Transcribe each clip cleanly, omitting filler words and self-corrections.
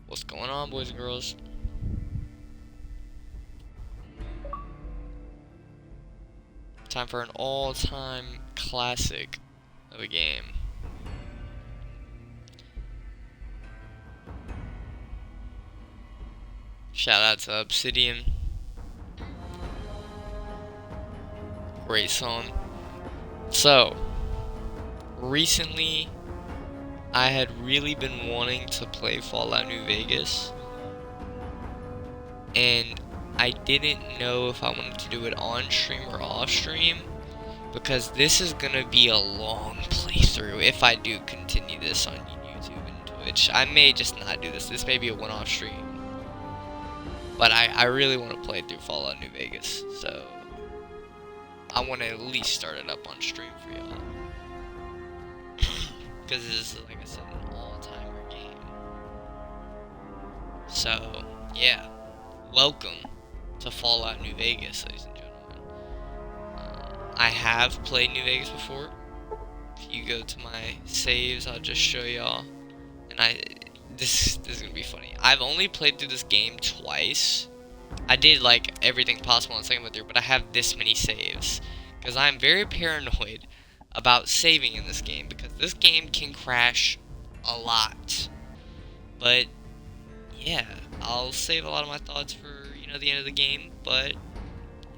What's going on, boys and girls? Time for an all-time classic of a game. Shout out to Obsidian. Great song. So, recently, I had really been wanting to play Fallout New Vegas, and I didn't know if I wanted to do it on stream or off stream, because this is gonna be a long playthrough if I do continue this on YouTube and Twitch. I may just not do this. This may be a one-off stream. But I really want to play through Fallout New Vegas, so I want to at least start it up on stream for y'all. Because this is, like I said, an all-timer game. So, yeah. Welcome to Fallout New Vegas, ladies and gentlemen. I have played New Vegas before. If you go to my saves, I'll just show y'all. And this is gonna be funny. I've only played through this game twice. I did like everything possible in the second playthrough, but I have this many saves because I'm very paranoid about saving in this game because this game can crash a lot. But yeah, I'll save a lot of my thoughts for the end of the game. But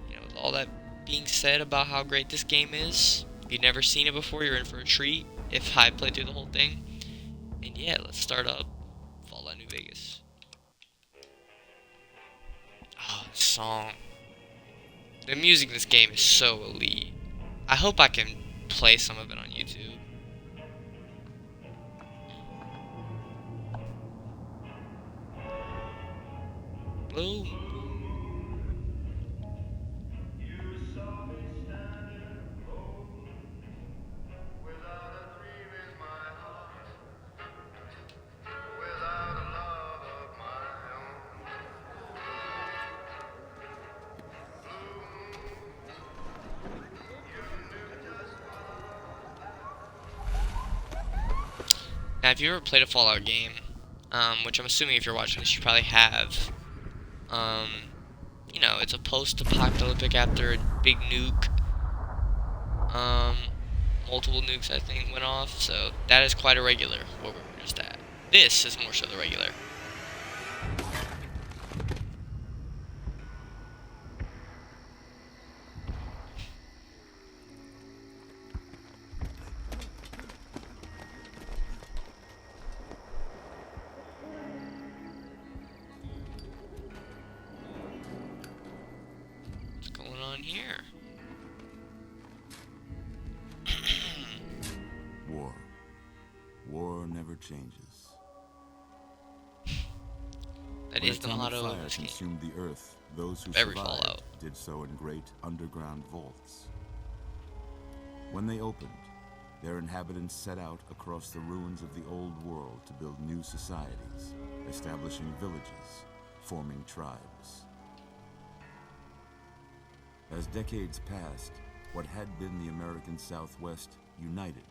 with all that being said about how great this game is, if you've never seen it before, you're in for a treat. If I played through the whole thing, and yeah, let's start up Fallout New Vegas. Oh, this song. The music in this game is so elite. I hope I can play some of it on YouTube. Boom. Now, if you ever played a Fallout game, which I'm assuming if you're watching this, you probably have, it's a post-apocalyptic after a big nuke. Multiple nukes, I think, went off, so that is quite irregular, where we were just at. This is more so the regular. What's going on here? War never changes. That When is the atomic motto of fire this game. consumed the earth, those who Every survived Fallout. did so in great underground vaults. When they opened, their inhabitants set out across the ruins of the old world to build new societies, establishing villages, forming tribes. As decades passed, what had been the American Southwest united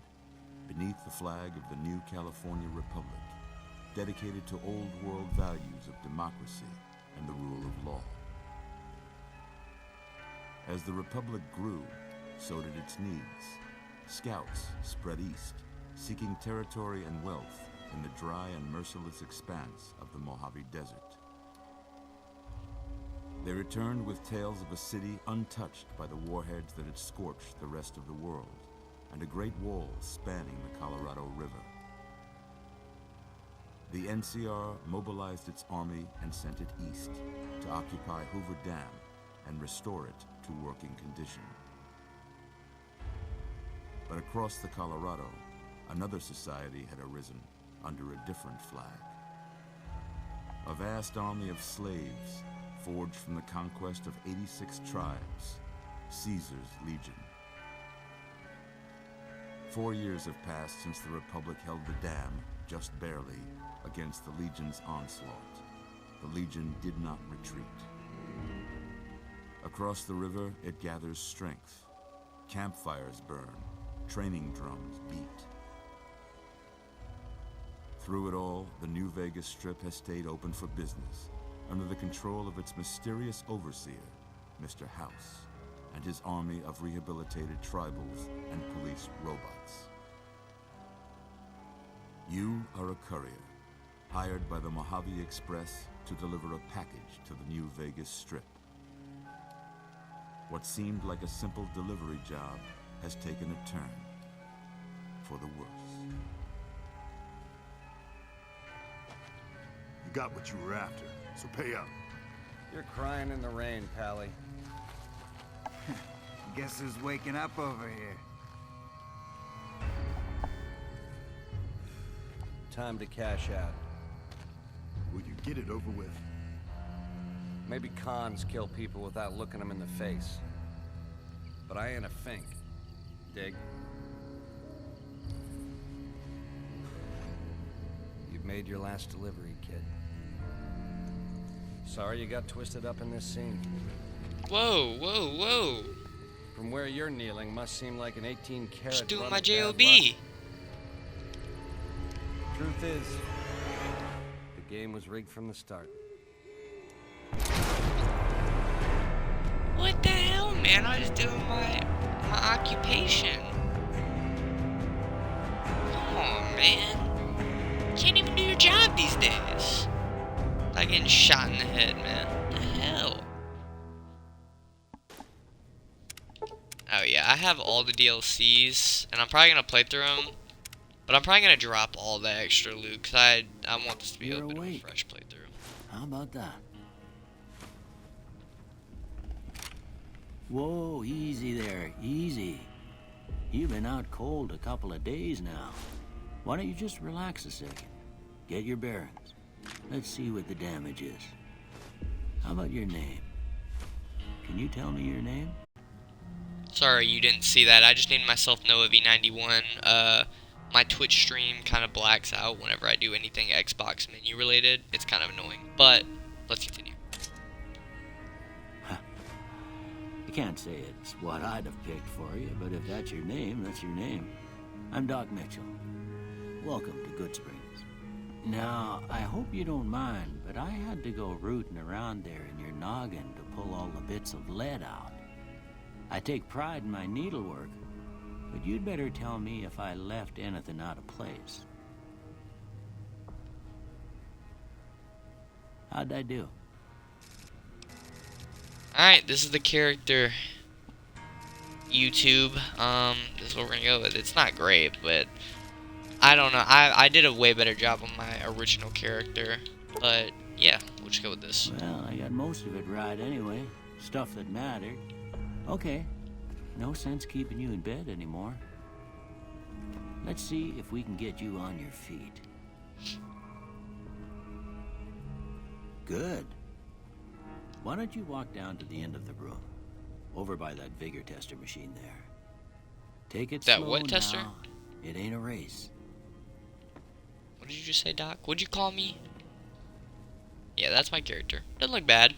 beneath the flag of the new California Republic, dedicated to old world values of democracy and the rule of law. As the Republic grew, so did its needs. Scouts spread east, seeking territory and wealth in the dry and merciless expanse of the Mojave Desert. They returned with tales of a city untouched by the warheads that had scorched the rest of the world, and a great wall spanning the Colorado River. The NCR mobilized its army and sent it east to occupy Hoover Dam and restore it to working condition. But across the Colorado, another society had arisen under a different flag. A vast army of slaves forged from the conquest of 86 tribes, Caesar's Legion. 4 years have passed since the Republic held the dam, just barely, against the Legion's onslaught. The Legion did not retreat. Across the river, it gathers strength. Campfires burn, training drums beat. Through it all, the New Vegas Strip has stayed open for business, under the control of its mysterious overseer, Mr. House, and his army of rehabilitated tribals and police robots. You are a courier, hired by the Mojave Express to deliver a package to the New Vegas Strip. What seemed like a simple delivery job has taken a turn for the worse. You got what you were after, so pay up. You're crying in the rain, Pally. Guess who's waking up over here? Time to cash out. Will you get it over with? Maybe cons kill people without looking them in the face. But I ain't a fink. Dig? You've made your last delivery, kid. Sorry you got twisted up in this scene. Whoa, whoa, whoa. From where you're kneeling must seem like an 18-karat Just doing run my of bad JOB. luck. Truth is, the game was rigged from the start. What the hell, man? I was doing my occupation. Come on, man. You can't even do your job these days. Like getting shot in the head, man. What the hell? Oh yeah, I have all the DLCs, and I'm probably gonna play through them. But I'm probably gonna drop all the extra loot, because I want this to be a bit of a fresh playthrough. How about that? Whoa, easy there, easy. You've been out cold a couple of days now. Why don't you just relax a second? Get your bearings. Let's see what the damage is. How about your name? Can you tell me your name? Sorry you didn't see that. I just named myself Noah V91. My Twitch stream kind of blacks out whenever I do anything Xbox menu related. It's kind of annoying, but let's continue. I can't say it's what I'd have picked for you, but if that's your name, that's your name. I'm Doc Mitchell. Welcome to Goodsprings. Now, I hope you don't mind, but I had to go rooting around there in your noggin to pull all the bits of lead out. I take pride in my needlework, but you'd better tell me if I left anything out of place. How'd I do? Alright, this is the character. YouTube. This is what we're gonna go with. It's not great, but I don't know. I did a way better job on my original character. But yeah, we'll just go with this. Well, I got most of it right anyway. Stuff that mattered. Okay. No sense keeping you in bed anymore. Let's see if we can get you on your feet. Good. Why don't you walk down to the end of the room? Over by that vigor tester machine there. Take it That slow what tester? now. It ain't a race. What did you just say, Doc? What'd you call me? Yeah, that's my character. Doesn't look bad.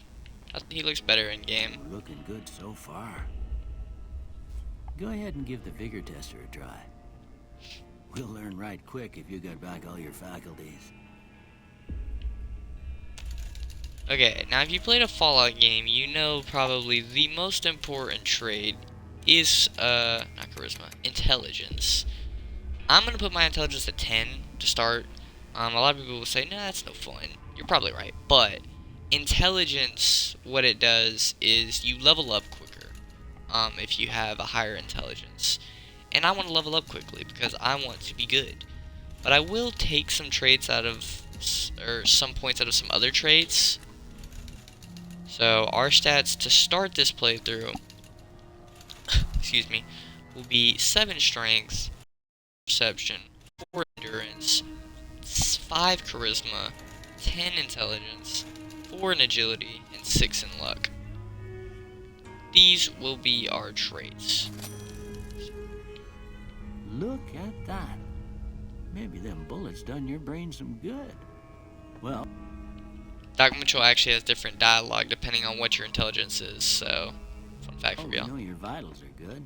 He looks better in game. Looking good so far. Go ahead and give the vigor tester a try. We'll learn right quick if you got back all your faculties. Okay, now if you played a Fallout game, you know probably the most important trait is, not charisma, intelligence. I'm gonna put my intelligence at 10 to start. A lot of people will say, nah, that's no fun. You're probably right, but intelligence, what it does is you level up quicker, if you have a higher intelligence. And I want to level up quickly because I want to be good. But I will take some traits out of, or some points out of some other traits. So our stats to start this playthrough, excuse me, will be 7 strength, perception, 4 endurance, 5 charisma, 10 intelligence, 4 in agility, and 6 in luck. These will be our traits. Look at that. Maybe them bullets done your brain some good. Well, Doc Mitchell actually has different dialogue depending on what your intelligence is, so fun fact for we y'all. know your vitals are good.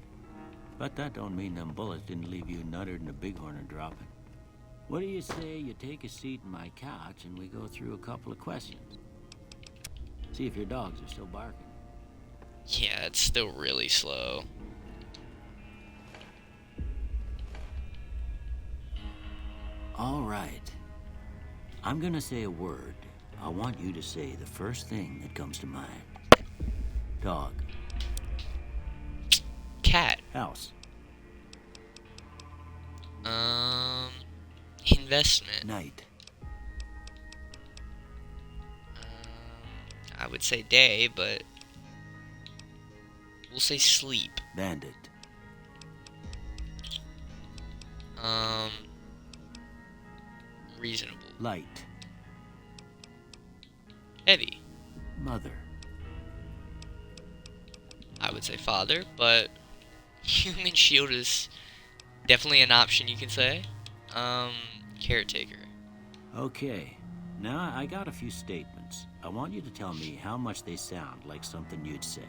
But that don't mean them bullets didn't leave you nuttered and a bighorn dropping. What do you say you take a seat in my couch and we go through a couple of questions? See if your dogs are still barking. Yeah, it's still really slow. All right. I'm gonna say a word. I want you to say the first thing that comes to mind. Dog. Cat. House. Investment. Night. I would say day, but we'll say sleep. Bandit. Reasonable. Light. Heavy. Mother. I would say father, but human shield is definitely an option, you can say. Caretaker. Okay. Now I got a few statements. I want you to tell me how much they sound like something you'd say.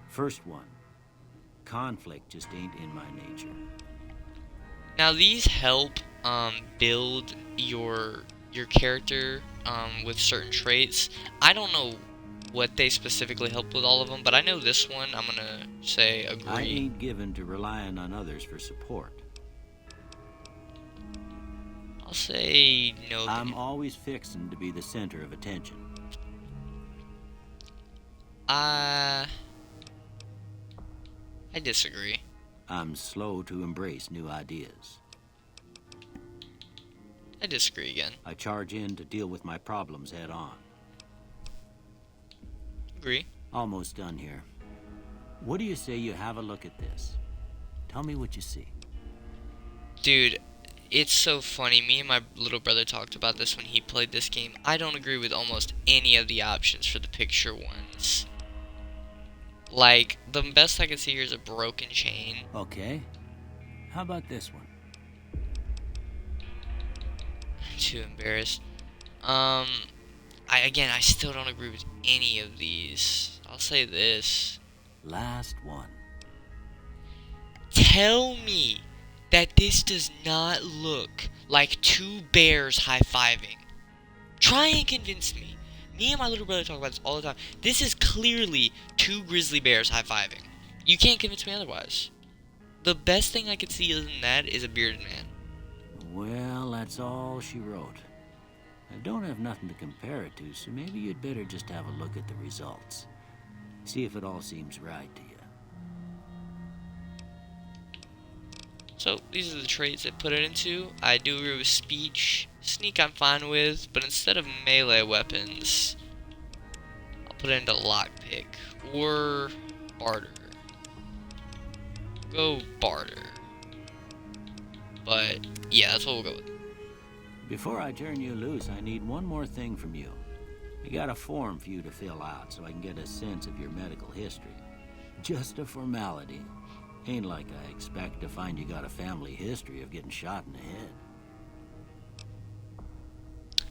First one. Conflict just ain't in my nature. Now these help build your character with certain traits. I don't know what they specifically help with all of them, but I know this one I'm gonna say agree. I ain't given to relying on others for support. I'll say no. I'm always fixing to be the center of attention. I disagree. I'm slow to embrace new ideas. I disagree again. I charge in to deal with my problems head on. Agree. Almost done here. What do you say you have a look at this? Tell me what you see. Dude, it's so funny. Me and my little brother talked about this when he played this game. I don't agree with almost any of the options for the picture ones. Like, the best I can see here is a broken chain. Okay. How about this one? I'm too embarrassed. I still don't agree with any of these. I'll say this. Last one. Tell me that this does not look like two bears high-fiving. Try and convince me. Me and my little brother talk about this all the time. This is clearly two grizzly bears high-fiving. You can't convince me otherwise. The best thing I could see other than that is a bearded man. Well, that's all she wrote. I don't have nothing to compare it to, so maybe you'd better just have a look at the results. See if it all seems right to you. So, these are the traits that put it into. I do agree with speech. Sneak I'm fine with, but instead of melee weapons, I'll put it into lockpick or barter. Go barter. But, yeah, that's what we'll go with. Before I turn you loose, I need one more thing from you. I got a form for you to fill out so I can get a sense of your medical history. Just a formality. Ain't like I expect to find you got a family history of getting shot in the head.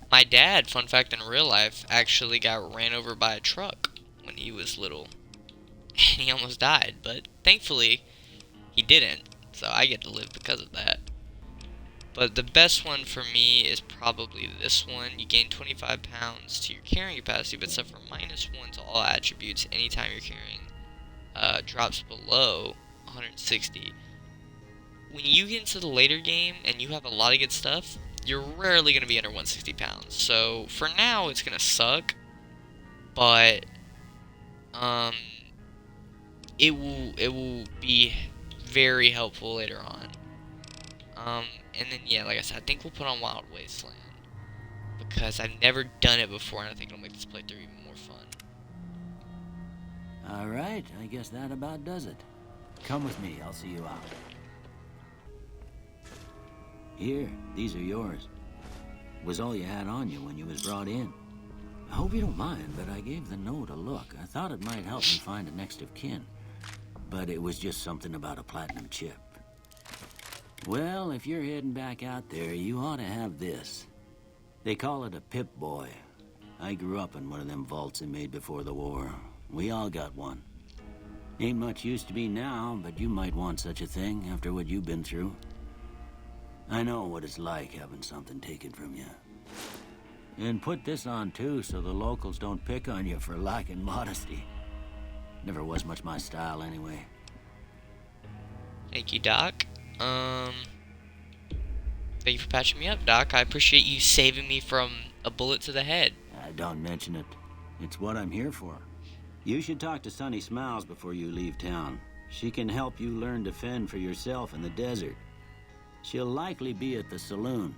My dad, fun fact in real life, actually got ran over by a truck when he was little. And he almost died, but thankfully, he didn't. So I get to live because of that. But the best one for me is probably this one. You gain 25 pounds to your carrying capacity, but suffer -1 to all attributes anytime you're carrying. Drops below 160. When you get into the later game and you have a lot of good stuff, you're rarely going to be under 160 pounds. So for now, it's going to suck. But it will be very helpful later on. And then, yeah, like I said, I think we'll put on Wild Wasteland. Because I've never done it before, and I think it'll make this playthrough even more fun. Alright, I guess that about does it. Come with me, I'll see you out. Here, these are yours. Was all you had on you when you was brought in. I hope you don't mind, but I gave the note a look. I thought it might help me find a next of kin. But it was just something about a platinum chip. Well, if you're heading back out there, you ought to have this. They call it a Pip-Boy. I grew up in one of them vaults they made before the war. We all got one. Ain't much use to me now, but you might want such a thing after what you've been through. I know what it's like having something taken from you. And put this on too, so the locals don't pick on you for lacking modesty. Never was much my style anyway. Thank you, Doc. Thank you for patching me up, Doc. I appreciate you saving me from a bullet to the head. Don't mention it. It's what I'm here for. You should talk to Sunny Smiles before you leave town. She can help you learn to fend for yourself in the desert. She'll likely be at the saloon.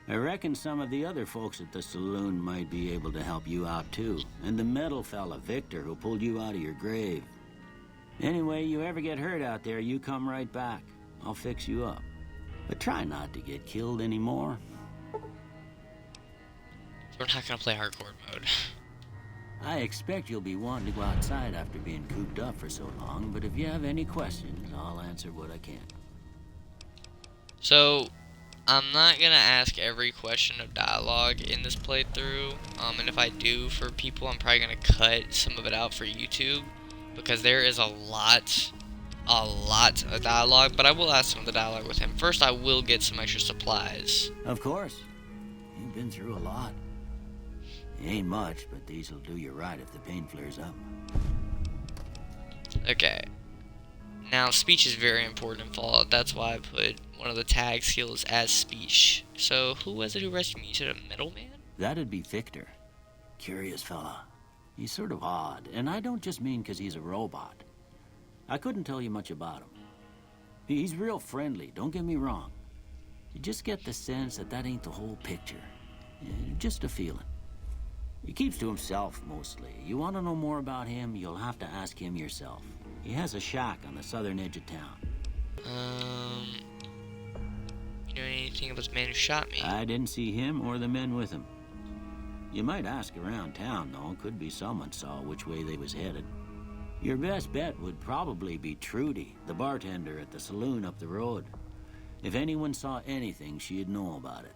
I reckon some of the other folks at the saloon might be able to help you out too. And the metal fella, Victor, who pulled you out of your grave. Anyway, you ever get hurt out there, you come right back. I'll fix you up. But try not to get killed anymore. We're not gonna play hardcore mode. I expect you'll be wanting to go outside after being cooped up for so long, but if you have any questions, I'll answer what I can. So, I'm not gonna ask every question of dialogue in this playthrough, and if I do for people, I'm probably gonna cut some of it out for YouTube, because there is a lot of dialogue, but I will ask some of the dialogue with him. First, I will get some extra supplies. Of course. You've been through a lot. It ain't much, but these'll do you right if the pain flares up. Okay. Now, speech is very important in Fallout. That's why I put one of the tag skills as speech. So, who was it who rescued me? You said a middleman? That'd be Victor. Curious fella. He's sort of odd, and I don't just mean 'cause he's a robot. I couldn't tell you much about him. He's real friendly, don't get me wrong. You just get the sense that that ain't the whole picture. Just a feeling. He keeps to himself, mostly. You want to know more about him, you'll have to ask him yourself. He has a shack on the southern edge of town. You know anything about the man who shot me? I didn't see him or the men with him. You might ask around town, though. Could be someone saw which way they was headed. Your best bet would probably be Trudy, the bartender at the saloon up the road. If anyone saw anything, she'd know about it.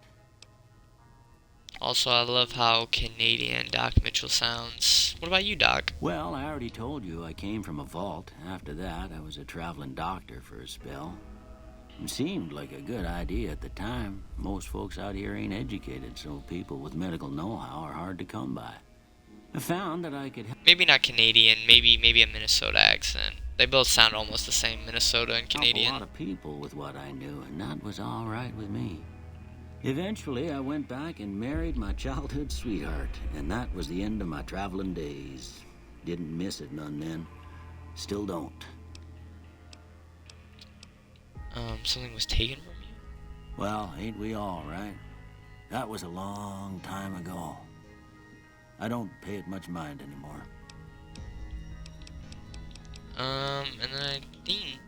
Also, I love how Canadian Doc Mitchell sounds. What about you, Doc? Well, I already told you I came from a vault. After that, I was a traveling doctor for a spell. It seemed like a good idea at the time. Most folks out here ain't educated, so people with medical know-how are hard to come by. I found that I could help. Maybe not Canadian, maybe a Minnesota accent. They both sound almost the same, Minnesota and Canadian. A lot of people with what I knew, and that was all right with me. Eventually, I went back and married my childhood sweetheart, and that was the end of my traveling days. Didn't miss it none then. Still don't. Something was taken from you? Well, ain't we all, right? That was a long time ago. I don't pay it much mind anymore. And then I think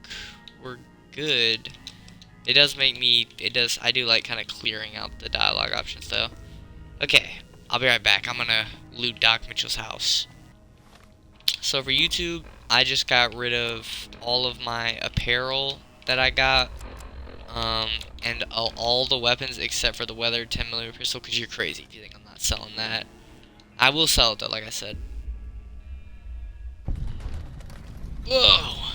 we're good. I do like kind of clearing out the dialogue options though. Okay, I'll be right back. I'm gonna loot Doc Mitchell's house. So for YouTube, I just got rid of all of my apparel that I got, and all the weapons except for the weathered 10mm pistol, because you're crazy if you think I'm not selling that. I will sell it though, like I said. Whoa!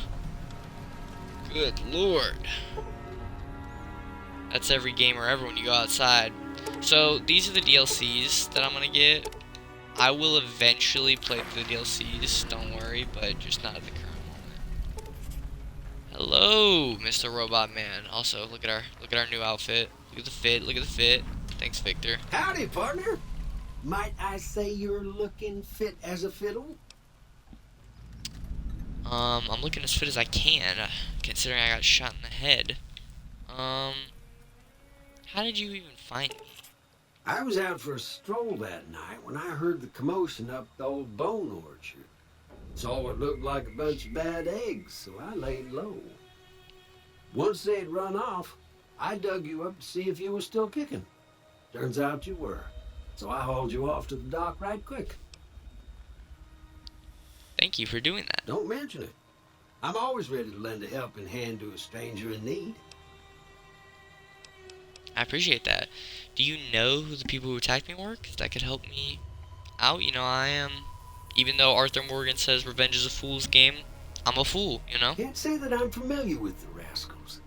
Good lord. That's every gamer ever when you go outside. So, these are the DLCs that I'm gonna get. I will eventually play through the DLCs, don't worry, but just not at the current moment. Hello, Mr. Robot Man. Also, look at our new outfit. Look at the fit. Thanks, Victor. Howdy, partner. Might I say you're looking fit as a fiddle? I'm looking as fit as I can, considering I got shot in the head. How did you even find me? I was out for a stroll that night when I heard the commotion up the old bone orchard. Saw what looked like a bunch of bad eggs, so I laid low. Once they'd run off, I dug you up to see if you were still kicking. Turns out you were, so I hauled you off to the dock right quick. Thank you for doing that. Don't mention it. I'm always ready to lend a helping hand to a stranger in need. I appreciate that. Do you know who the people who attacked me were? 'Cause that could help me out. You know, I am, even though Arthur Morgan says revenge is a fool's game, I'm a fool, you know? Can't say that I'm familiar with the rascals.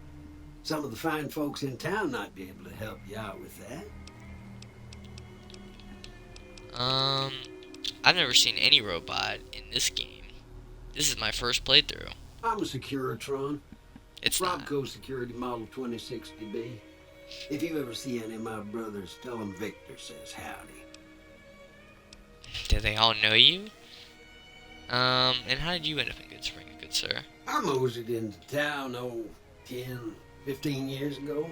Some of the fine folks in town might be able to help you out with that. I've never seen any robot in this game. This is my first playthrough. I'm a Securitron. It's not. Robco Security Model 2060B. If you ever see any of my brothers, tell them Victor says howdy. Do they all know you? And how did you end up in Goodsprings, good sir? I moseyed into town, 10, 15 years ago.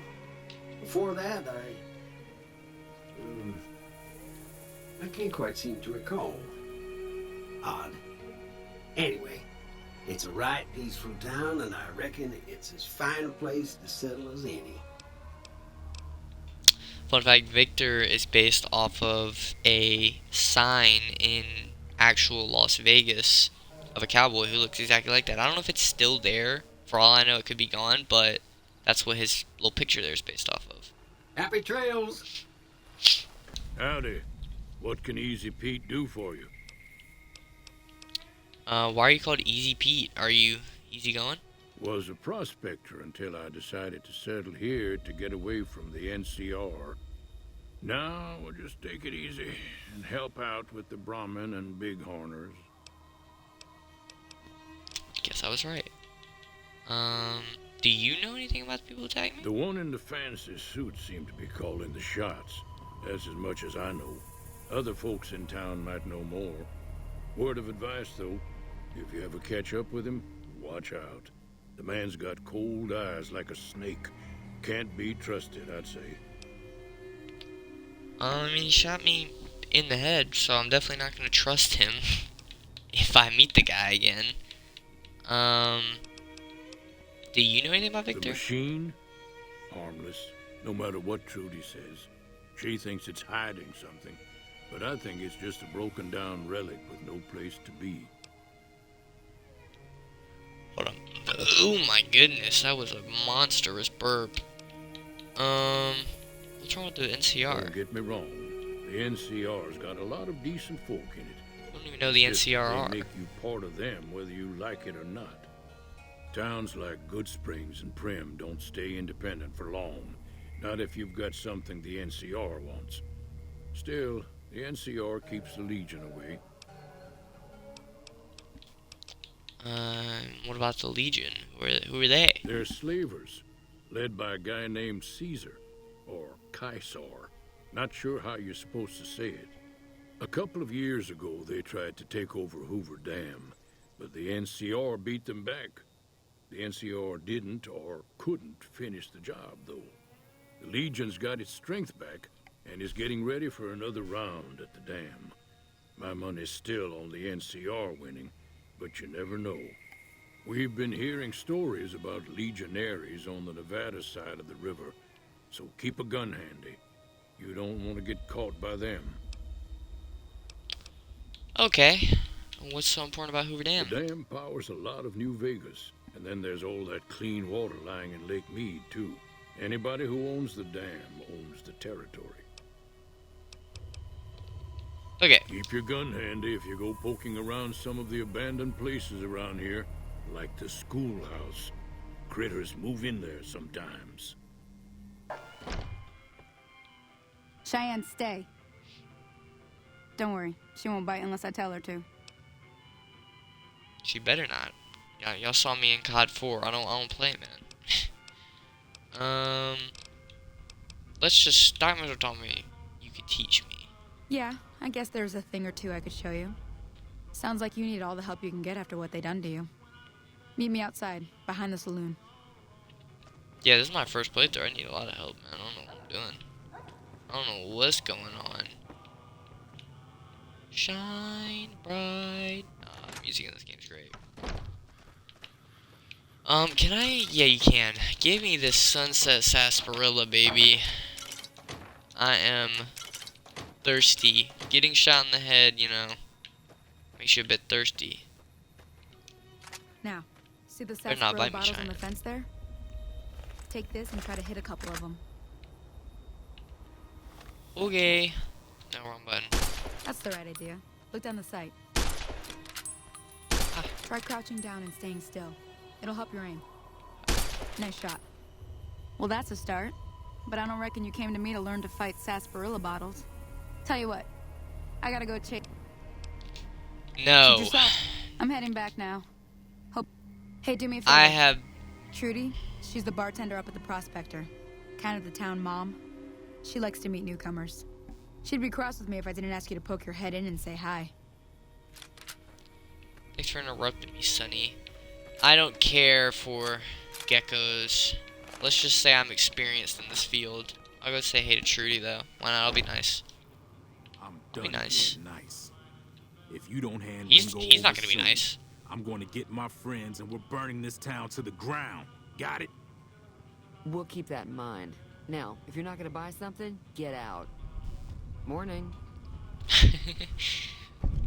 Before that, I can't quite seem to recall. Odd. Anyway, it's a right peaceful town, and I reckon it's as fine a place to settle as any. Fun fact, Victor is based off of a sign in actual Las Vegas of a cowboy who looks exactly like that. I don't know if it's still there. For all I know, it could be gone, but that's what his little picture there is based off of. Happy trails! Howdy. What can Easy Pete do for you? Why are you called Easy Pete? Are you easygoing? Was a prospector until I decided to settle here to get away from the NCR. Now we'll just take it easy and help out with the Brahmin and Bighorners. Guess I was right. Do you know anything about the people who attacked me? The one in the fancy suit seemed to be calling the shots. That's as much as I know. Other folks in town might know more. Word of advice, though, if you ever catch up with him, watch out. The man's got cold eyes like a snake. Can't be trusted, I'd say. I mean, he shot me in the head, so I'm definitely not going to trust him if I meet the guy again. Do you know anything about Victor? The machine? Harmless, no matter what Trudy says. She thinks it's hiding something, but I think it's just a broken down relic with no place to be. Hold on. Oh my goodness, that was a monstrous burp. What's wrong with the NCR? Don't get me wrong. The NCR's got a lot of decent folk in it. I don't even know the It's just NCR they are. make you part of them whether you like it or not. Towns like Goodsprings and Primm don't stay independent for long. Not if you've got something the NCR wants. Still, the NCR keeps the Legion away. What about the Legion? Who are they? They're slavers, led by a guy named Caesar, or Caesar. Not sure how you're supposed to say it. A couple of years ago, they tried to take over Hoover Dam, but the NCR beat them back. The NCR didn't or couldn't finish the job, though. The Legion's got its strength back and is getting ready for another round at the dam. My money's still on the NCR winning, but you never know. We've been hearing stories about legionaries on the Nevada side of the river, so keep a gun handy. You don't want to get caught by them. Okay. What's so important about Hoover Dam? The dam powers a lot of New Vegas, and then there's all that clean water lying in Lake Mead, too. Anybody who owns the dam owns the territory. Okay. Keep your gun handy if you go poking around some of the abandoned places around here, like the schoolhouse. Critters move in there sometimes. Cheyenne, stay. Don't worry, she won't bite unless I tell her to. She better not. Y'all saw me in COD 4. I don't play, man. Let's just Doc Mitchell told me you could teach me. Yeah, I guess there's a thing or two I could show you. Sounds like you need all the help you can get after what they done to you. Meet me outside, behind the saloon. Yeah, this is my first playthrough. I need a lot of help, man. I don't know what I'm doing. I don't know what's going on. Shine bright. The music in this game's great. Can I? Yeah, you can. Give me this Sunset Sarsaparilla, baby. I am thirsty. Getting shot in the head, you know, makes you a bit thirsty. Now, see the Better not sarsaparilla bite me, bottles on China. the fence there? Take this and try to hit a couple of them. Okay. No, wrong button. That's the right idea. Look down the sight. Try crouching down and staying still. It'll help your aim. Nice shot. Well, that's a start. But I don't reckon you came to me to learn to fight sarsaparilla bottles. Tell you what, I gotta go chase. No. Suit yourself. I'm heading back now. Hope. Hey, do me a favor. I have. Trudy, she's the bartender up at the Prospector. Kind of the town mom. She likes to meet newcomers. She'd be cross with me if I didn't ask you to poke your head in and say hi. Thanks for interrupting me, Sonny. I don't care for geckos. Let's just say I'm experienced in this field. I'll go say hey to Trudy, though. Why not? I'll be nice. I'm I'll done be nice. being nice. If you don't hand He's Ringo not over gonna be soon, nice. I'm going to get my friends and we're burning this town to the ground. Got it? We'll keep that in mind. Now, if you're not gonna buy something, get out. Morning.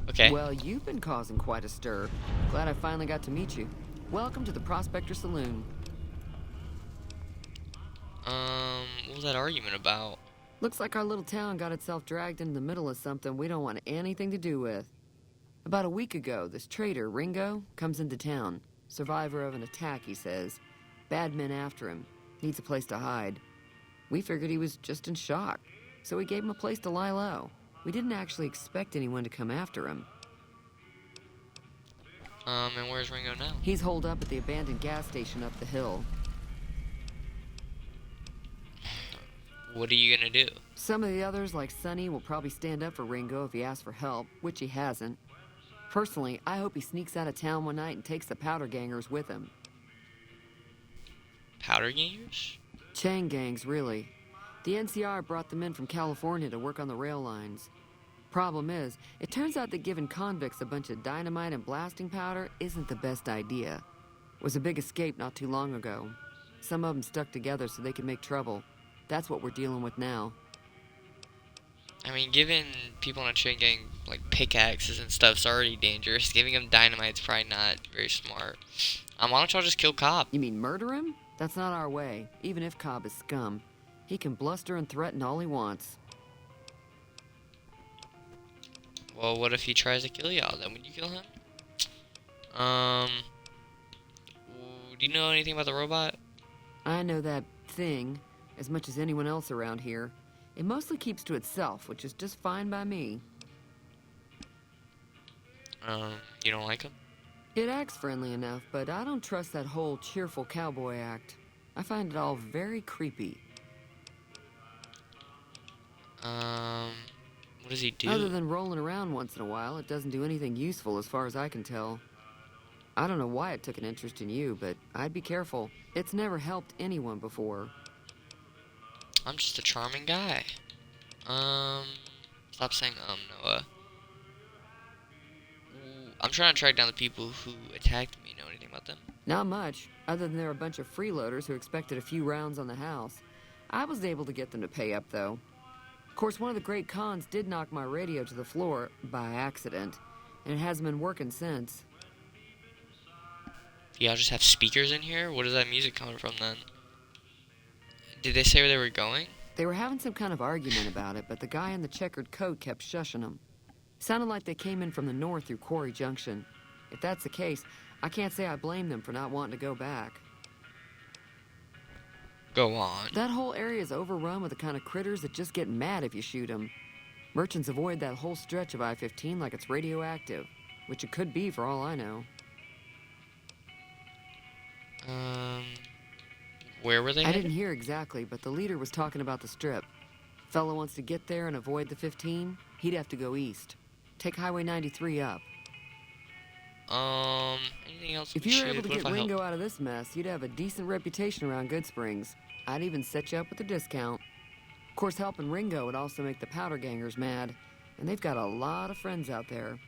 Okay. Well, you've been causing quite a stir. Glad I finally got to meet you. Welcome to the Prospector Saloon. What was that argument about? Looks like our little town got itself dragged into the middle of something we don't want anything to do with. About a week ago, this traitor, Ringo, comes into town. Survivor of an attack, he says. Bad men after him. Needs a place to hide. We figured he was just in shock, so we gave him a place to lie low. We didn't actually expect anyone to come after him. And where's Ringo now? He's holed up at the abandoned gas station up the hill. What are you gonna do? Some of the others, like Sonny, will probably stand up for Ringo if he asks for help, which he hasn't. Personally, I hope he sneaks out of town one night and takes the powder gangers with him. Powder gangers? Chain gangs, really. The NCR brought them in from California to work on the rail lines. Problem is, it turns out that giving convicts a bunch of dynamite and blasting powder isn't the best idea. It was a big escape not too long ago. Some of them stuck together so they could make trouble. That's what we're dealing with now. I mean, giving people in a chain gang, like, pickaxes and stuff's already dangerous. Giving them dynamite's probably not very smart. Why don't y'all just kill Cobb? You mean murder him? That's not our way, even if Cobb is scum. He can bluster and threaten all he wants. Well, what if he tries to kill y'all? Then would you kill him? Do you know anything about the robot? I know that thing as much as anyone else around here. It mostly keeps to itself, which is just fine by me. You don't like him? It acts friendly enough, but I don't trust that whole cheerful cowboy act. I find it all very creepy. What does he do? Other than rolling around once in a while, it doesn't do anything useful as far as I can tell. I don't know why it took an interest in you, but I'd be careful. It's never helped anyone before. I'm just a charming guy. Stop saying Noah. I'm trying to track down the people who attacked me. Know anything about them? Not much, other than they're a bunch of freeloaders who expected a few rounds on the house. I was able to get them to pay up, though. Of course, one of the great cons did knock my radio to the floor by accident, and it hasn't been working since. Y'all just have speakers in here? What is that music coming from then? Did they say where they were going? They were having some kind of argument about it, but the guy in the checkered coat kept shushing them. Sounded like they came in from the north through Quarry Junction. If that's the case, I can't say I blame them for not wanting to go back. Go on. That whole area is overrun with the kind of critters that just get mad if you shoot them. Merchants avoid that whole stretch of I-15 like it's radioactive, which it could be for all I know. Where were they? I didn't hear exactly, but the leader was talking about the strip. Fella wants to get there and avoid the 15, he'd have to go east. Take Highway 93 up. Anything else? If you were able to get Ringo out of this mess, you'd have a decent reputation around Good Springs. I'd even set you up with a discount. Of course, helping Ringo would also make the powder gangers mad, and they've got a lot of friends out there.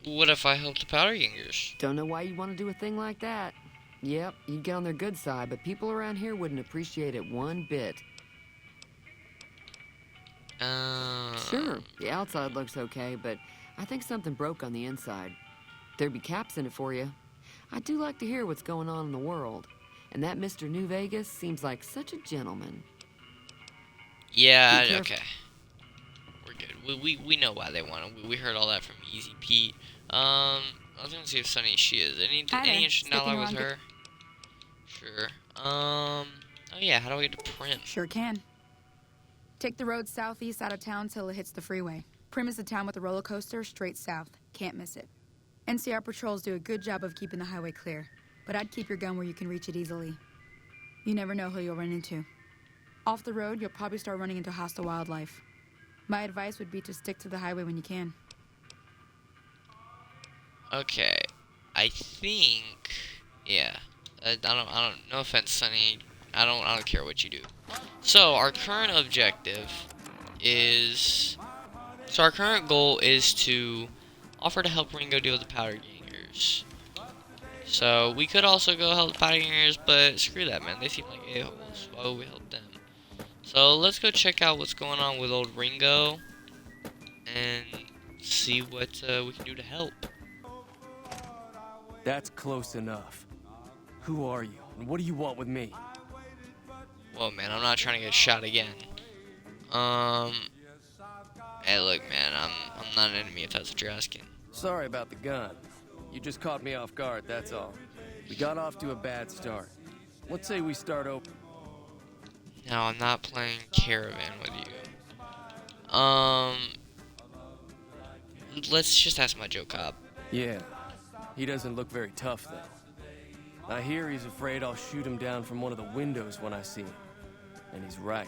What if I help the powder gangers? Don't know why you'd want to do a thing like that. Yep, you'd get on their good side, but people around here wouldn't appreciate it one bit. Sure, the outside looks okay, but I think something broke on the inside. There'd be caps in it for you. I do like to hear what's going on in the world, and that Mr. New Vegas seems like such a gentleman. Yeah, okay. We're good. We know why they want it. We heard all that from Easy Pete. I was gonna see if Sunny she is. Any interesting dialogue with her? Sure. Oh yeah, how do I get to Prim? Sure can. Take the road southeast out of town till it hits the freeway. Prim is the town with the roller coaster straight south. Can't miss it. NCR patrols do a good job of keeping the highway clear, but I'd keep your gun where you can reach it easily. You never know who you'll run into. Off the road, you'll probably start running into hostile wildlife. My advice would be to stick to the highway when you can. Okay, I think, yeah. I don't. No offense, Sonny. I don't care what you do. So our current objective is. So our current goal is to offer to help Ringo deal with the Powder Gangers. So we could also go help the Powder Gangers, but screw that, man. They seem like a-holes. Why would we help them? So let's go check out what's going on with old Ringo and see what we can do to help. That's close enough. Who are you, and what do you want with me? Well, man, I'm not trying to get shot again. Hey, look, man, I'm not an enemy if that's what you're asking. Sorry about the gun. You just caught me off guard, that's all. We got off to a bad start. Let's say we start over. No, I'm not playing Caravan with you. Let's just ask my Joe Cobb. Yeah, he doesn't look very tough, though. I hear he's afraid I'll shoot him down from one of the windows when I see him. And he's right.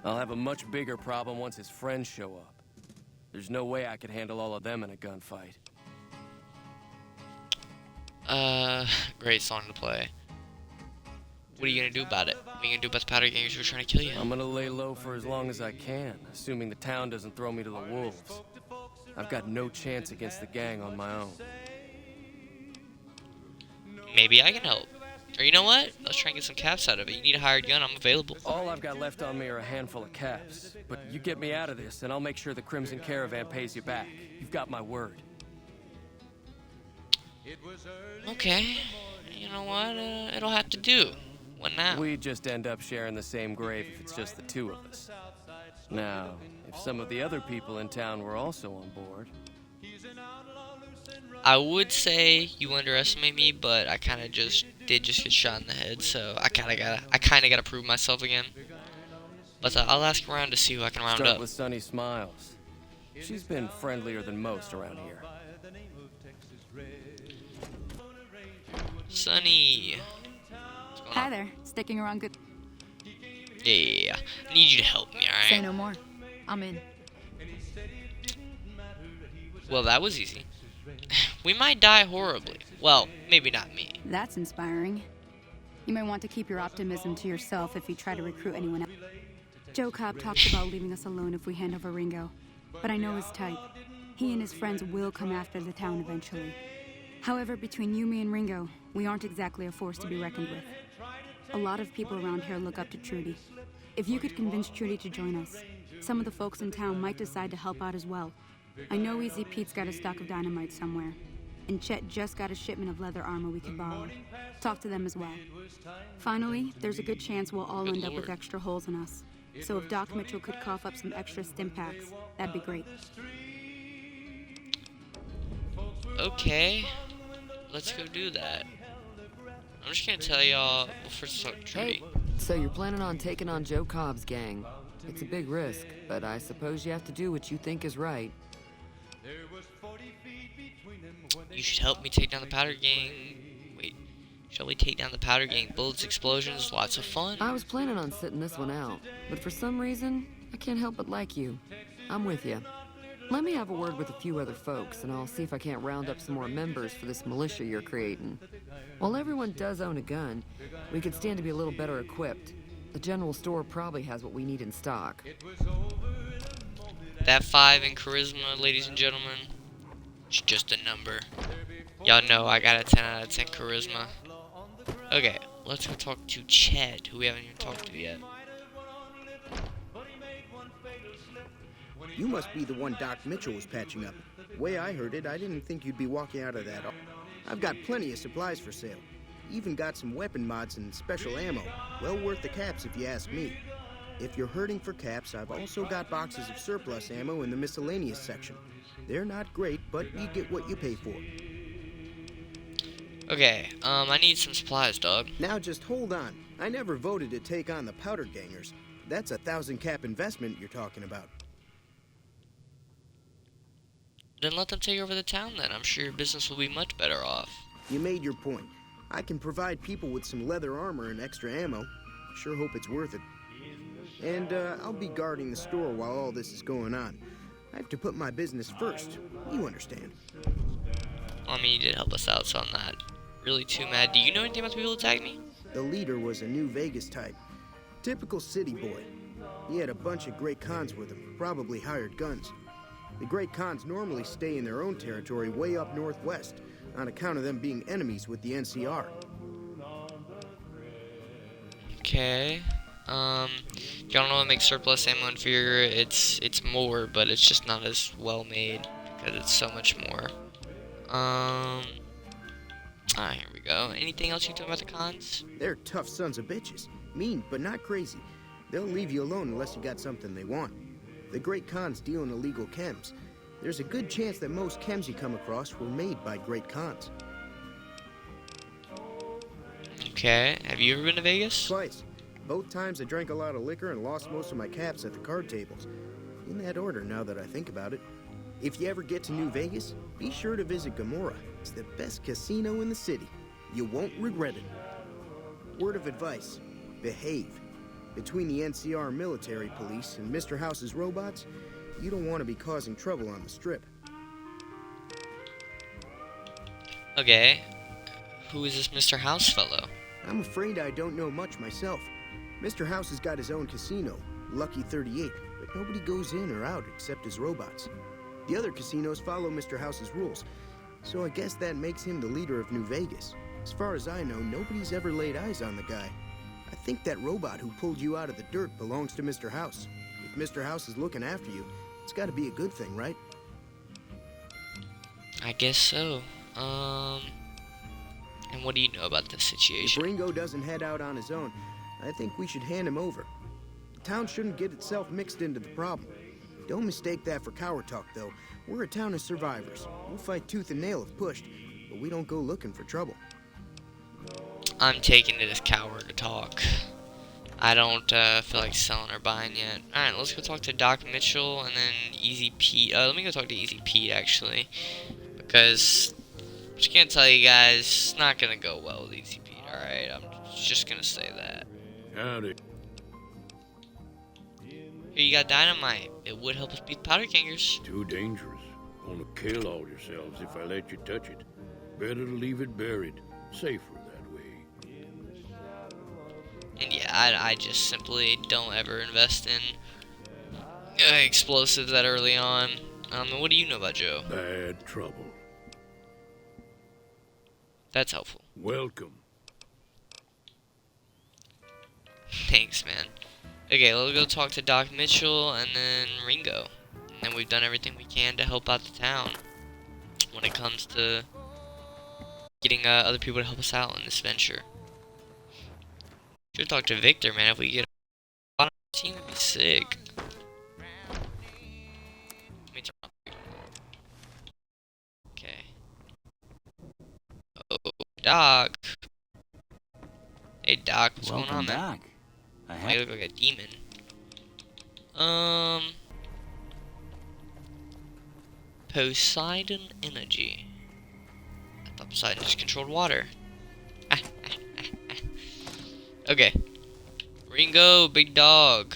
I'll have a much bigger problem once his friends show up. There's no way I could handle all of them in a gunfight. Great song to play. What are you gonna do about it? What are you gonna do about the Powder Gangers who are trying to kill you? I'm gonna lay low for as long as I can, assuming the town doesn't throw me to the wolves. I've got no chance against the gang on my own. Maybe I can help. Or you know what? Let's try and get some caps out of it. You need a hired gun, I'm available. All I've got left on me are a handful of caps. But you get me out of this, and I'll make sure the Crimson Caravan pays you back. You've got my word. Okay. You know what? It'll have to do. What now? We just end up sharing the same grave if it's just the two of us. Now, if some of the other people in town were also on board... I would say you underestimate me, but I kind of did get shot in the head, so I kind of gotta prove myself again. But I'll ask around to see who I can round Start up. with Sunny Smiles. She's been friendlier than most around here. Sunny. What's going Hi on? there. Sticking around good. Yeah. I need you to help me, Say alright? no more. I'm in. Well, that was easy. We might die horribly. Well, maybe not me. That's inspiring. You may want to keep your optimism to yourself if you try to recruit anyone else. Joe Cobb talks about leaving us alone if we hand over Ringo, but I know his type. He and his friends will come after the town eventually. However, between you, me, and Ringo, we aren't exactly a force to be reckoned with. A lot of people around here look up to Trudy. If you could convince Trudy to join us, some of the folks in town might decide to help out as well. I know Easy Pete's got a stock of dynamite somewhere, and Chet just got a shipment of leather armor we could borrow. Talk to them as well. Finally, there's a good chance we'll all end up with extra holes in us. So if Doc Mitchell could cough up some extra stim packs, that'd be great. Okay. Let's go do that. I'm just gonna tell y'all. Well, first talk to Trudy. Hey, so you're planning on taking on Joe Cobb's gang. It's a big risk, but I suppose you have to do what you think is right. You should help me take down the Powder Gang. Wait, shall we take down the Powder Gang? Bullets, explosions, lots of fun. I was planning on sitting this one out, but for some reason, I can't help but like you. I'm with you. Let me have a word with a few other folks, and I'll see if I can't round up some more members for this militia you're creating. While everyone does own a gun, we could stand to be a little better equipped. The general store probably has what we need in stock. That 5 in charisma, ladies and gentlemen, it's just a number. Y'all know I got a 10 out of 10 charisma. Okay, let's go talk to Chet, who we haven't even talked to yet. You must be the one Doc Mitchell was patching up. The way I heard it, I didn't think you'd be walking out of that. I've got plenty of supplies for sale. Even got some weapon mods and special ammo. Well worth the caps if you ask me. If you're hurting for caps, I've also got boxes of surplus ammo in the miscellaneous section. They're not great, but you get what you pay for. Okay, I need some supplies, dog. Now just hold on. I never voted to take on the Powder Gangers. That's a 1,000-cap investment you're talking about. Then let them take over the town then. I'm sure your business will be much better off. You made your point. I can provide people with some leather armor and extra ammo. Sure hope it's worth it. And, I'll be guarding the store while all this is going on. I have to put my business first. You understand. I mean, you did help us out, so I'm not really too mad. Do you know anything about the people who attacked me? The leader was a New Vegas type. Typical city boy. He had a bunch of Great Khans with him, probably hired guns. The Great Khans normally stay in their own territory way up northwest, on account of them being enemies with the NCR. Okay. Y'all know what makes surplus ammo inferior? It's more, but it's just not as well made because it's so much more. Here we go. Anything else you can tell me about the cons? They're tough sons of bitches. Mean, but not crazy. They'll leave you alone unless you got something they want. The Great Khans deal in illegal chems. There's a good chance that most chems you come across were made by Great Khans. Okay. Have you ever been to Vegas? Twice. Both times I drank a lot of liquor and lost most of my caps at the card tables. In that order, now that I think about it. If you ever get to New Vegas, be sure to visit Gomorrah. It's the best casino in the city. You won't regret it. Word of advice, behave. Between the NCR military police and Mr. House's robots, you don't want to be causing trouble on the Strip. Okay. Who is this Mr. House fellow? I'm afraid I don't know much myself. Mr. House has got his own casino, Lucky 38, but nobody goes in or out except his robots. The other casinos follow Mr. House's rules, so I guess that makes him the leader of New Vegas. As far as I know, nobody's ever laid eyes on the guy. I think that robot who pulled you out of the dirt belongs to Mr. House. If Mr. House is looking after you, it's gotta be a good thing, right? I guess so. And what do you know about this situation? If Ringo doesn't head out on his own, I think we should hand him over. The town shouldn't get itself mixed into the problem. Don't mistake that for coward talk, though. We're a town of survivors. We'll fight tooth and nail if pushed, but we don't go looking for trouble. I'm taking it as coward talk. I don't feel like selling or buying yet. Alright, let's go talk to Doc Mitchell and then Easy Pete. Let me go talk to Easy Pete, actually. Because, just gonna tell you guys, it's not gonna go well with Easy Pete, alright? I'm just gonna say that. Howdy. Here, you got dynamite. It would help us beat the Powder Gangers. Too dangerous. Gonna kill all yourselves if I let you touch it. Better to leave it buried. Safer that way. And yeah, I just simply don't ever invest in explosives that early on. And what do you know about Joe? Bad trouble. That's helpful. Welcome. Thanks, man. Okay, let's go talk to Doc Mitchell and then Ringo. And then we've done everything we can to help out the town when it comes to getting other people to help us out in this venture. Should talk to Victor, man. If we get a lot of the team, it'd be sick. Let me turn on. Okay. Oh, Doc. Hey, Doc. What's going on, man? Back. I look like a demon. Poseidon Energy. I thought Poseidon just controlled water. Okay. Ringo, big dog.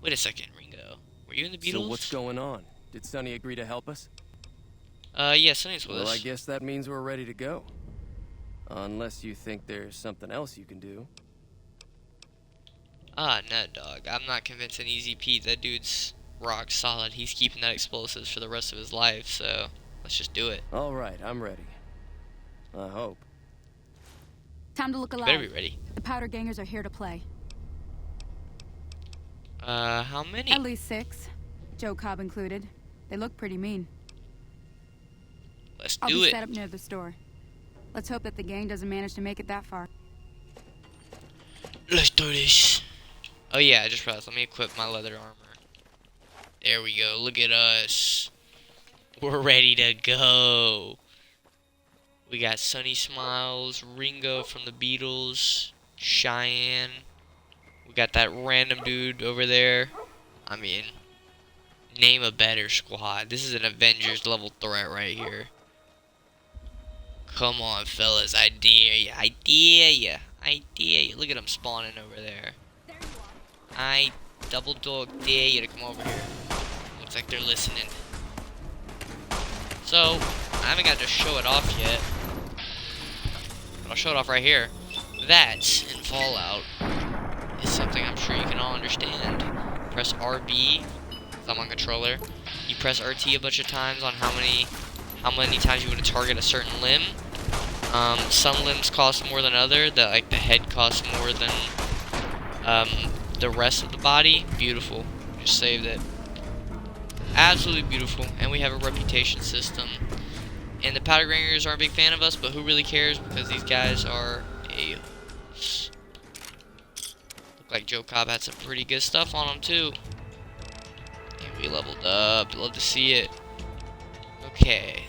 Wait a second, Ringo. Were you in the Beatles? So what's going on? Did Sonny agree to help us? Yeah, Sonny's with us. Well, I guess that means we're ready to go. Unless you think there's something else you can do. No, dog. I'm not convincing Easy Pete. That dude's rock solid. He's keeping that explosives for the rest of his life, so let's just do it. All right, I'm ready. I hope. Time to look alive. Better be ready. The Powder Gangers are here to play. How many? At least 6. Joe Cobb included. They look pretty mean. Let's I'll do be it. set up near the store. Let's hope that the gang doesn't manage to make it that far. Let's do this. Oh yeah, I just realized. Let me equip my leather armor. There we go. Look at us. We're ready to go. We got Sunny Smiles, Ringo from the Beatles, Cheyenne. We got that random dude over there. I mean, name a better squad. This is an Avengers level threat right here. Come on, fellas. I dare ya. I dare ya. I dare you. Look at them spawning over there. I double dog dare you to come over here. Looks like they're listening. So, I haven't got to show it off yet. But I'll show it off right here. That, in Fallout, is something I'm sure you can all understand. Press RB, because I'm on controller. You press RT a bunch of times on how many times you want to target a certain limb. Some limbs cost more than others. Like the head costs more than the rest of the body. Beautiful. Just saved it. Absolutely beautiful. And we have a reputation system. And the Powder Gangers aren't a big fan of us, but who really cares? Because these guys are a-holes. Look like Joe Cobb had some pretty good stuff on him too. And we leveled up. Love to see it. Okay.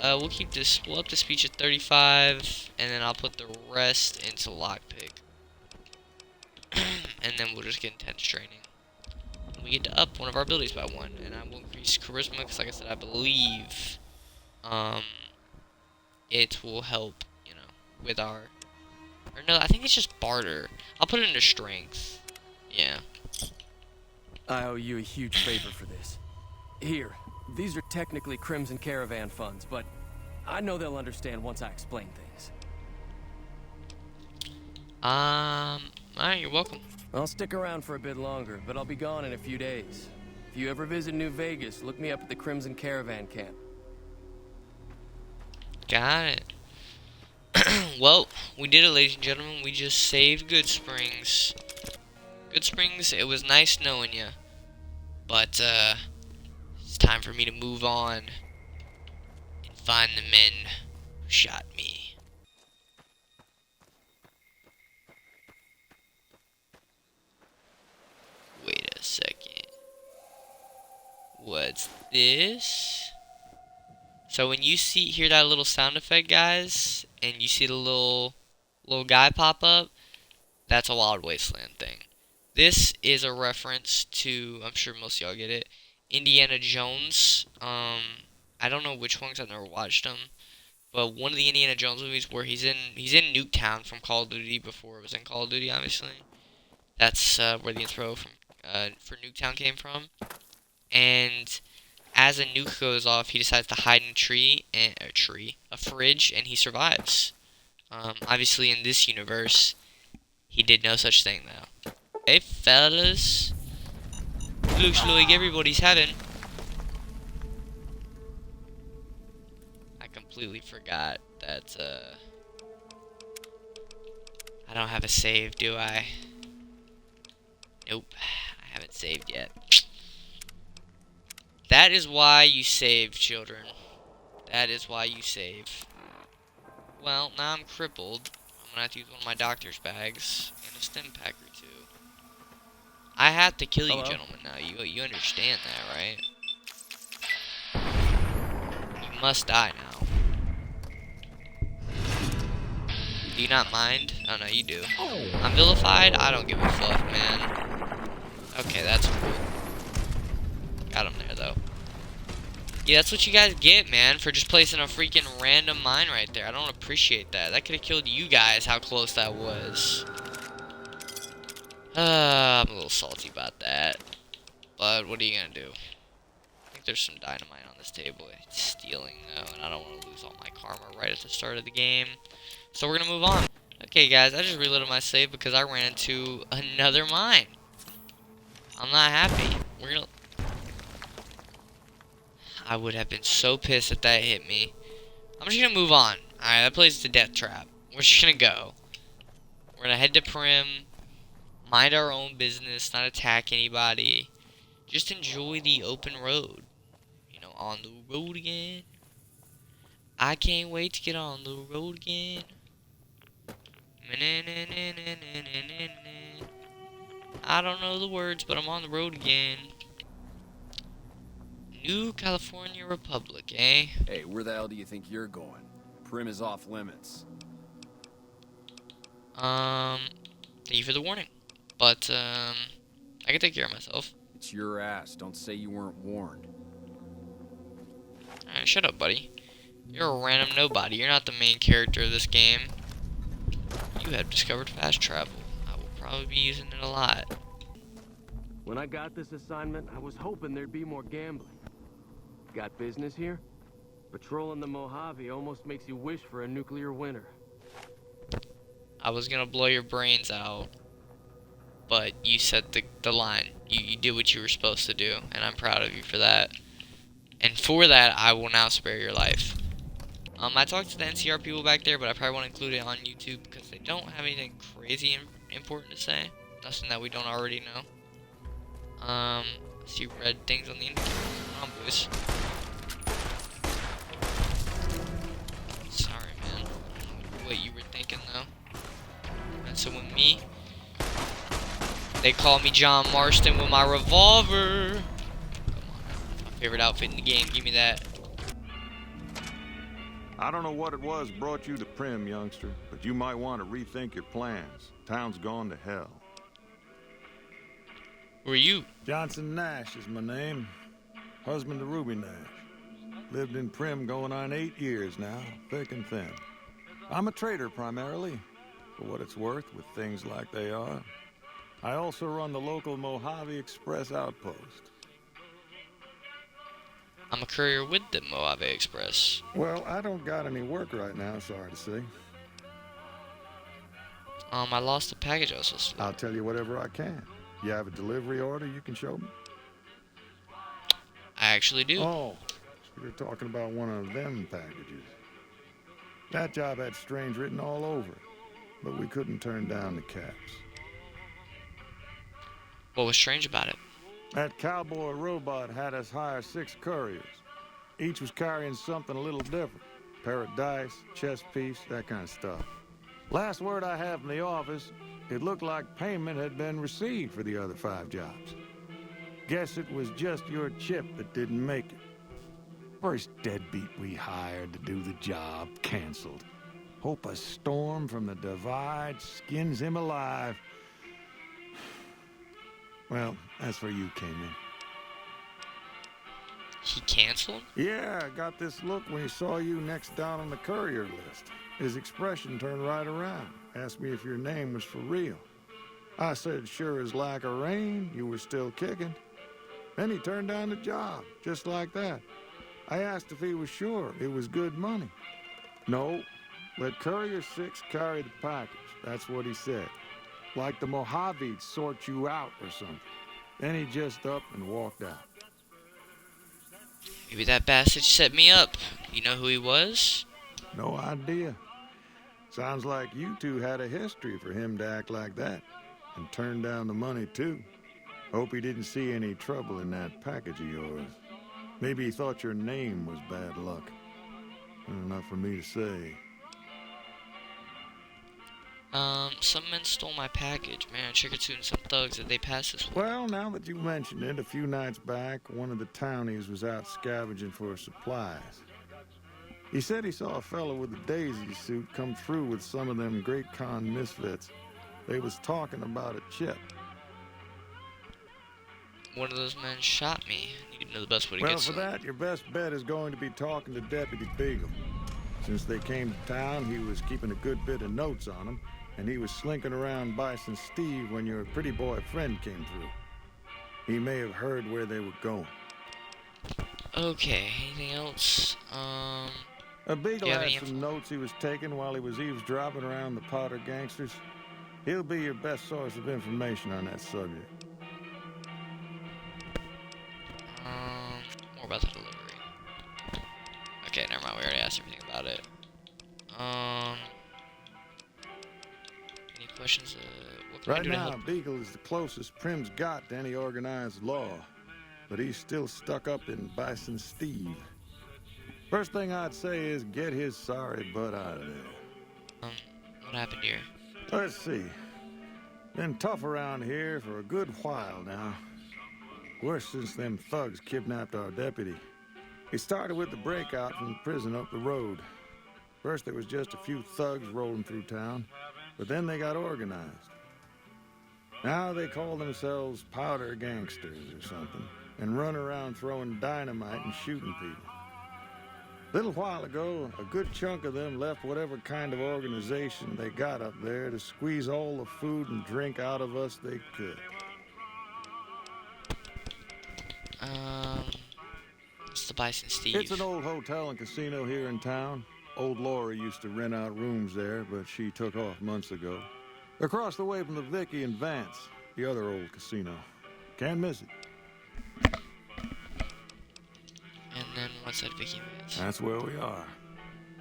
We'll keep this. We'll up the speech at 35, and then I'll put the rest into lockpick. And then we'll just get intense training. We get to up one of our abilities by 1, and I will increase charisma because, like I said, I believe it will help, you know, with our. Or no, I think it's just barter. I'll put it into strength. Yeah. I owe you a huge favor for this. Here, these are technically Crimson Caravan funds, but I know they'll understand once I explain things. Alright, you're welcome. I'll stick around for a bit longer, but I'll be gone in a few days. If you ever visit New Vegas, look me up at the Crimson Caravan camp. Got it. Well, we did it, ladies and gentlemen. We just saved Goodsprings. Goodsprings, it was nice knowing you. But, it's time for me to move on and find the men who shot me. Wait a second. What's this? So when you hear that little sound effect, guys, and you see the little guy pop up, that's a Wild Wasteland thing. This is a reference to, I'm sure most of y'all get it, Indiana Jones. I don't know which one because I've never watched them, but one of the Indiana Jones movies where he's in Nuketown from Call of Duty before it was in Call of Duty, obviously. That's where the intro for Nuketown came from. And as a nuke goes off, he decides to hide in a fridge, and he survives. Obviously, in this universe, he did no such thing, though. Hey, fellas. Looks like everybody's having. I completely forgot that, I don't have a save, do I? Nope. I haven't saved yet. That is why you save, children. That is why you save. Well, now I'm crippled. I'm gonna have to use one of my doctor's bags and a stim pack or two. I have to kill you, gentlemen, now. You understand that, right? You must die now. Do you not mind? Oh, no, you do. I'm vilified? I don't give a fuck, man. Okay, that's cool. Got him there, though. Yeah, that's what you guys get, man, for just placing a freaking random mine right there. I don't appreciate that. That could have killed you guys, how close that was. I'm a little salty about that. But what are you gonna do? I think there's some dynamite on this table. It's stealing, though, and I don't want to lose all my karma right at the start of the game. So we're gonna move on. Okay, guys, I just reloaded my save because I ran into another mine. I'm not happy. I would have been so pissed if that hit me. I'm just gonna move on. Alright, that place is a death trap. We're just gonna go. We're gonna head to Prim. Mind our own business, not attack anybody. Just enjoy the open road. You know, on the road again. I can't wait to get on the road again. I don't know the words, but I'm on the road again. New California Republic, eh? Hey, where the hell do you think you're going? Primm is off limits. Thank you for the warning. But, I can take care of myself. It's your ass. Don't say you weren't warned. Alright, shut up, buddy. You're a random nobody. You're not the main character of this game. You have discovered fast travel. I will probably be using it a lot. When I got this assignment, I was hoping there'd be more gambling. Got business here? Patrolling the Mojave almost makes you wish for a nuclear winter. I was gonna blow your brains out, but you said the line. You did what you were supposed to do, and I'm proud of you for that. And for that, I will now spare your life. I talked to the NCR people back there, but I probably won't include it on YouTube because they don't have anything crazy important to say. Nothing that we don't already know. I see red things on the indicator. Come on, boys. Sorry, man. I don't know what you were thinking, though. Messing with me. They call me John Marston with my revolver. Come on, that's my favorite outfit in the game. Give me that. I don't know what it was brought you to Primm, youngster, but you might want to rethink your plans. Town's gone to hell. Who are you? Johnson Nash is my name. Husband to Ruby Nash. Lived in Primm going on 8 years now, thick and thin. I'm a trader primarily, for what it's worth with things like they are. I also run the local Mojave Express outpost. I'm a courier with the Mojave Express. Well, I don't got any work right now, sorry to say. I lost the package I was supposed to. I'll tell you whatever I can. You have a delivery order you can show me? I actually do. Oh, so you're talking about one of them packages. That job had strange written all over it, but we couldn't turn down the caps. What was strange about it? That cowboy robot had us hire 6 couriers. Each was carrying something a little different. Pair of dice, chess piece, that kind of stuff. Last word I have from the office, it looked like payment had been received for the other 5 jobs. Guess it was just your chip that didn't make it. First deadbeat we hired to do the job canceled. Hope a storm from the divide skins him alive. Well, that's where you came in. He canceled? Yeah, I got this look when he saw you next down on the courier list. His expression turned right around. Asked me if your name was for real. I said, sure as like a rain, you were still kicking. Then he turned down the job, just like that. I asked if he was sure it was good money. No, let Courier 6 carry the package. That's what he said. Like the Mojave'd sort you out or something. Then he just up and walked out. Maybe that bastard set me up. You know who he was? No idea. Sounds like you two had a history for him to act like that. And turn down the money, too. Hope he didn't see any trouble in that package of yours. Maybe he thought your name was bad luck. Not for me to say. Some men stole my package. Man, Chickasaw and some thugs that they passed this way. Well, now that you mention it, a few nights back, one of the townies was out scavenging for supplies. He said he saw a fellow with a daisy suit come through with some of them Great Con misfits. They was talking about a chip. One of those men shot me. I need to know the best way to Well, get for some. that, your best bet is going to be talking to Deputy Beagle. Since they came to town, he was keeping a good bit of notes on them, and he was slinking around Bison Steve when your pretty boy friend came through. He may have heard where they were going. Okay, anything else? Beagle you have had any some notes he was taking while he was eavesdropping around the Potter gangsters. He'll be your best source of information on that subject. More about the delivery. Okay, never mind. We already asked everything about it. Any questions? What can I Right do to now, help? Beagle is the closest Primm's got to any organized law, but he's still stuck up in Bison Steve. First thing I'd say is get his sorry butt out of there. What happened here? Let's see. Been tough around here for a good while now. Worse since them thugs kidnapped our deputy. It started with the breakout from the prison up the road. First, there was just a few thugs rolling through town, but then they got organized. Now they call themselves powder gangsters or something, and run around throwing dynamite and shooting people. A little while ago, a good chunk of them left whatever kind of organization they got up there to squeeze all the food and drink out of us they could. It's the Bison Steve. It's an old hotel and casino here in town. Old Laura used to rent out rooms there, but she took off months ago. Across the way from the Vicky and Vance, the other old casino. Can't miss it. And then what's that Vicky and Vance? That's where we are.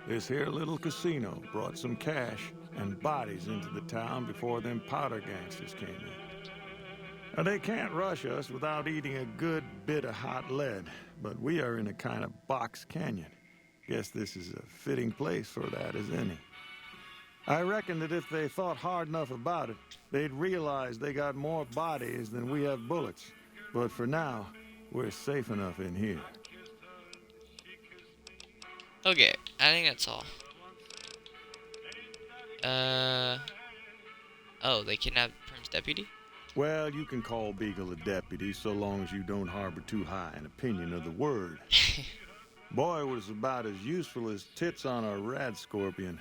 This here little casino brought some cash and bodies into the town before them powder gangsters came in. Now, they can't rush us without eating a good bit of hot lead, but we are in a kind of box canyon. Guess this is a fitting place for that as any. I reckon that if they thought hard enough about it, they'd realize they got more bodies than we have bullets. But for now, we're safe enough in here. Okay, I think that's all. Oh, they kidnapped Prim's deputy? Well, you can call Beagle a deputy so long as you don't harbor too high an opinion of the word. Boy was about as useful as tits on a rad scorpion.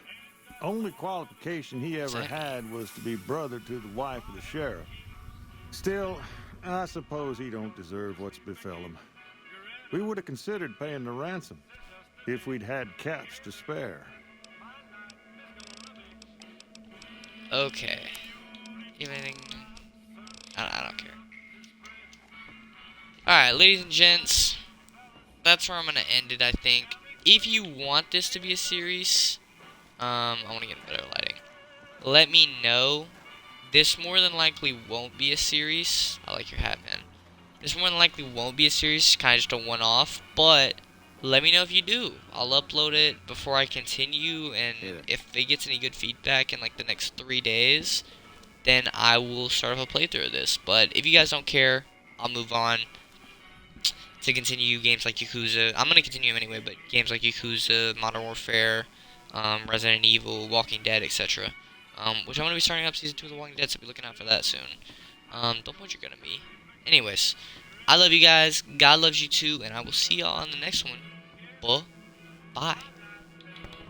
Only qualification he ever had was to be brother to the wife of the sheriff. Still, I suppose he don't deserve what's befell him. We would have considered paying the ransom if we'd had caps to spare. Okay. You have anything? I don't care. Alright, ladies and gents, that's where I'm going to end it, I think. If you want this to be a series, I want to get better lighting. Let me know. This more than likely won't be a series. I like your hat, man. This more than likely won't be a series, kind of just a one-off, but let me know if you do. I'll upload it before I continue, and if it gets any good feedback in like the next 3 days, then I will start off a playthrough of this. But if you guys don't care, I'll move on to continue games like Yakuza. I'm going to continue them anyway, but games like Yakuza, Modern Warfare, Resident Evil, Walking Dead, etc. Which I'm going to be starting up Season 2 of The Walking Dead, so be looking out for that soon. Don't know what you're going to be. Anyways, I love you guys. God loves you too, and I will see y'all on the next one. Bye.